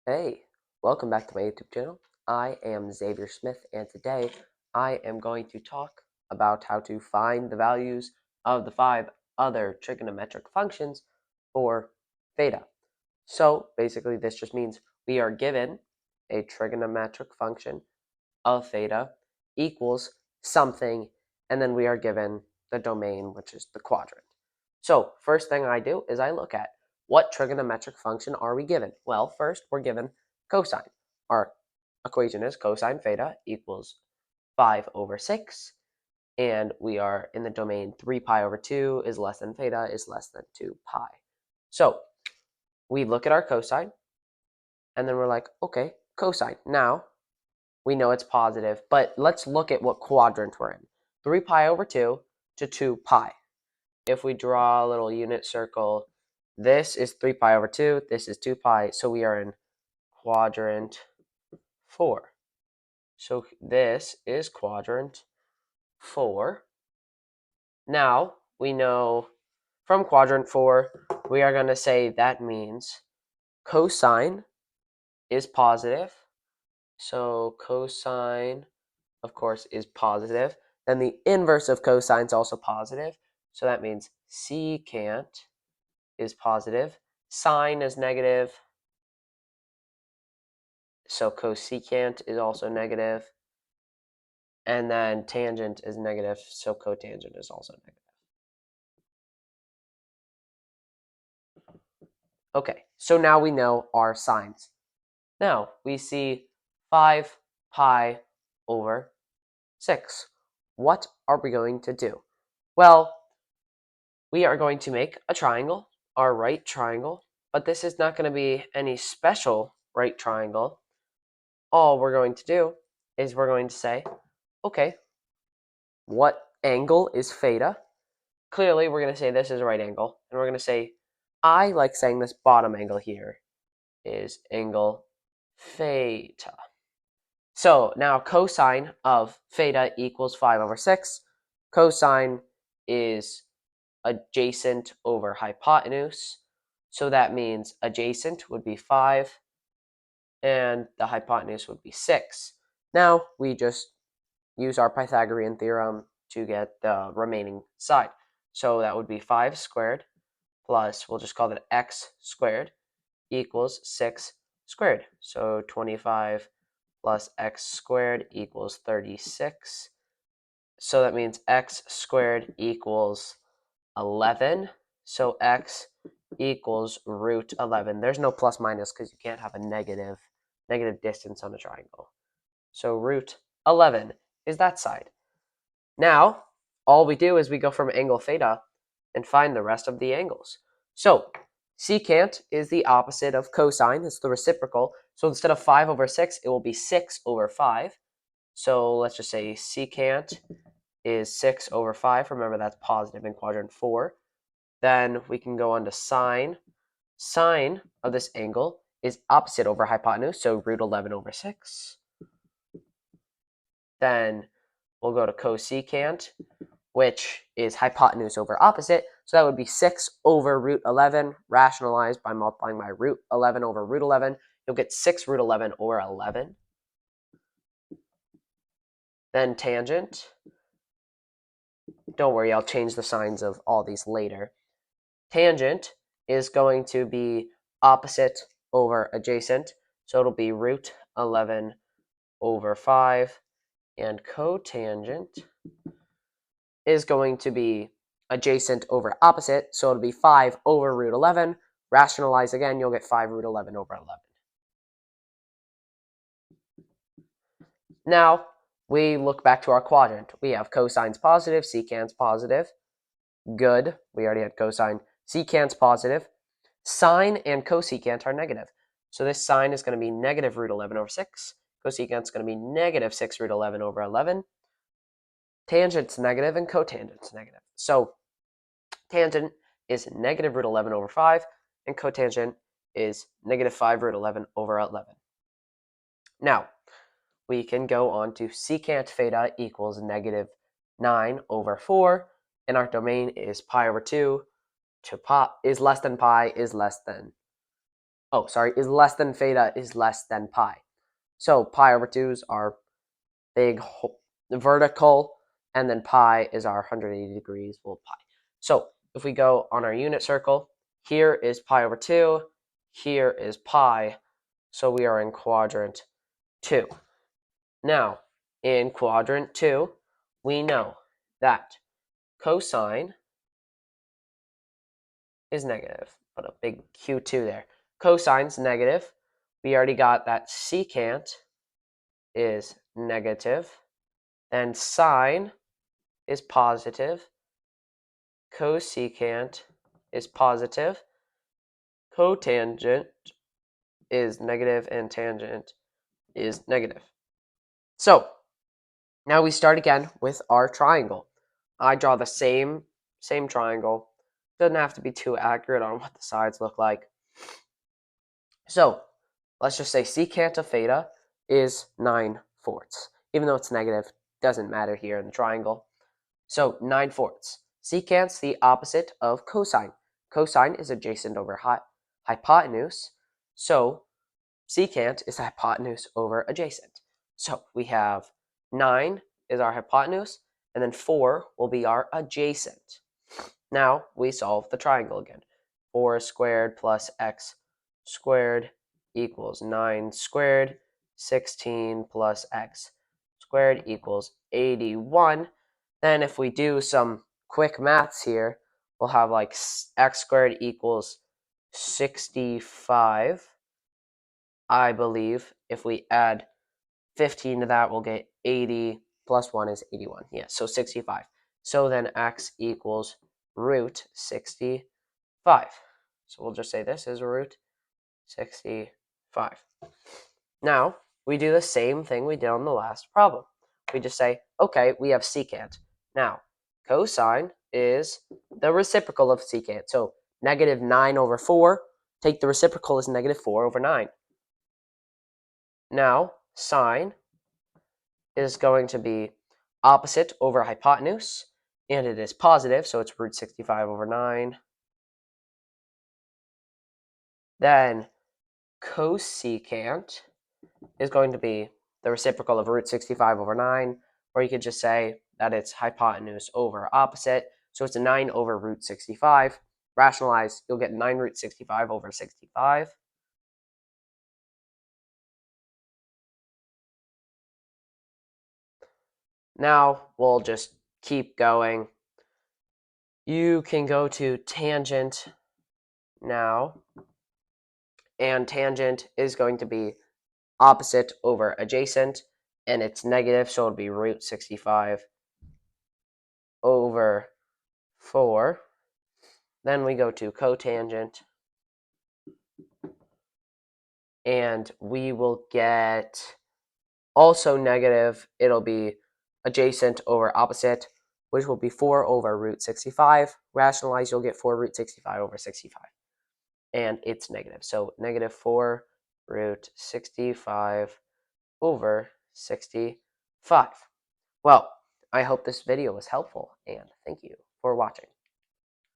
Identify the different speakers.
Speaker 1: Hey, welcome back to my YouTube channel. I am Xavier Smith, and today I am going to talk about how to find the values of the 5 other trigonometric functions for theta. So basically, this just means we are given a trigonometric function of theta equals something, and then we are given the domain, which is the quadrant. So first thing I do is I look at what trigonometric function are we given? Well, first we're given cosine. Our equation is cosine theta equals 5 over 6, and we are in the domain 3 pi over 2 is less than theta is less than 2 pi. So we look at our cosine, and then we're like, okay, cosine. Now we know it's positive, but let's look at what quadrant we're in. 3 pi over 2 to 2 pi. If we draw a little unit circle, this is 3 pi over 2, this is 2 pi, so we are in quadrant 4. So this is quadrant 4. Now, we know from quadrant 4, we are going to say that means cosine is positive. So cosine, of course, is positive. Then the inverse of cosine is also positive. So that means secant is positive. Sine is negative. So cosecant is also negative. And then tangent is negative. So cotangent is also negative. Okay, so now we know our signs. Now we see 5 pi over 6. What are we going to do? Well, we are going to make a triangle, our right triangle, but this is not going to be any special right triangle. All we're going to do is we're going to say, okay, what angle is theta? Clearly, we're going to say this is a right angle, and we're going to say, I like saying this bottom angle here is angle theta. So now cosine of theta equals 5 over 6. Cosine is adjacent over hypotenuse. So that means adjacent would be 5, and the hypotenuse would be 6. Now we just use our Pythagorean theorem to get the remaining side. So that would be 5 squared plus, we'll just call it x squared, equals 6 squared. So 25 plus x squared equals 36. So that means x squared equals 11. So x equals root 11. There's no plus minus because you can't have a negative distance on a triangle. So root 11 is that side. Now, all we do is we go from angle theta and find the rest of the angles. So secant is the opposite of cosine. It's the reciprocal. So instead of 5 over 6, it will be 6 over 5. So let's just say secant is 6 over 5. Remember, that's positive in quadrant 4. Then we can go on to sine. Sine of this angle is opposite over hypotenuse, so root 11 over 6. Then we'll go to cosecant, which is hypotenuse over opposite. So that would be 6 over root 11, rationalized by multiplying by root 11 over root 11. You'll get 6 root 11 over 11. Then tangent. Don't worry, I'll change the signs of all these later. Tangent is going to be opposite over adjacent. So it'll be root 11 over 5. And cotangent is going to be adjacent over opposite. So it'll be 5 over root 11. Rationalize again, you'll get 5 root 11 over 11. Now, we look back to our quadrant. We have cosine's positive, secant's positive. Good. We already had cosine. Secant's positive. Sine and cosecant are negative. So this sine is going to be negative root 11 over 6. Cosecant's going to be negative 6 root 11 over 11. Tangent's negative and cotangent's negative. So tangent is negative root 11 over 5, and cotangent is negative 5 root 11 over 11. Now, we can go on to secant theta equals negative 9 over 4, and our domain is pi over 2 to pi is less than pi is less than. is less than theta is less than pi. So pi over 2's our big vertical, and then pi is our 180 degrees, well, pi. So if we go on our unit circle, here is pi over 2, here is pi, so we are in quadrant 2. Now, in quadrant 2, we know that cosine is negative. Put a big Q2 there. Cosine's negative. We already got that secant is negative. Then sine is positive. Cosecant is positive. Cotangent is negative, and tangent is negative. So now we start again with our triangle. I draw the same triangle. Doesn't have to be too accurate on what the sides look like. So let's just say secant of theta is 9/4. Even though it's negative, doesn't matter here in the triangle. So 9/4. Secant's the opposite of cosine. Cosine is adjacent over hypotenuse. So secant is hypotenuse over adjacent. So we have 9 is our hypotenuse, and then 4 will be our adjacent. Now we solve the triangle again. 4 squared plus x squared equals 9 squared. 16 plus x squared equals 81. Then if we do some quick maths here, we'll have like x squared equals 65. I believe if we add 15 to that, we'll get 80 plus 1 is 81. Yeah, so 65. So then x equals root 65. So we'll just say this is root 65. Now, we do the same thing we did on the last problem. We just say, okay, we have secant. Now, cosine is the reciprocal of secant. So negative 9/4, take the reciprocal as negative 4/9. Now, sine is going to be opposite over hypotenuse, and it is positive, so it's root 65/9. Then cosecant is going to be the reciprocal of root 65/9, or you could just say that it's hypotenuse over opposite, so it's a 9 over root 65. Rationalize, you'll get 9 root 65 over 65. Now we'll just keep going. You can go to tangent now, and tangent is going to be opposite over adjacent, and it's negative, so it'll be root 65/4. Then we go to cotangent, and we will get also negative. It'll be adjacent over opposite, which will be 4 over root 65. Rationalize, you'll get 4 root 65/65. And it's negative. So negative 4 root 65/65. Well, I hope this video was helpful, and thank you for watching.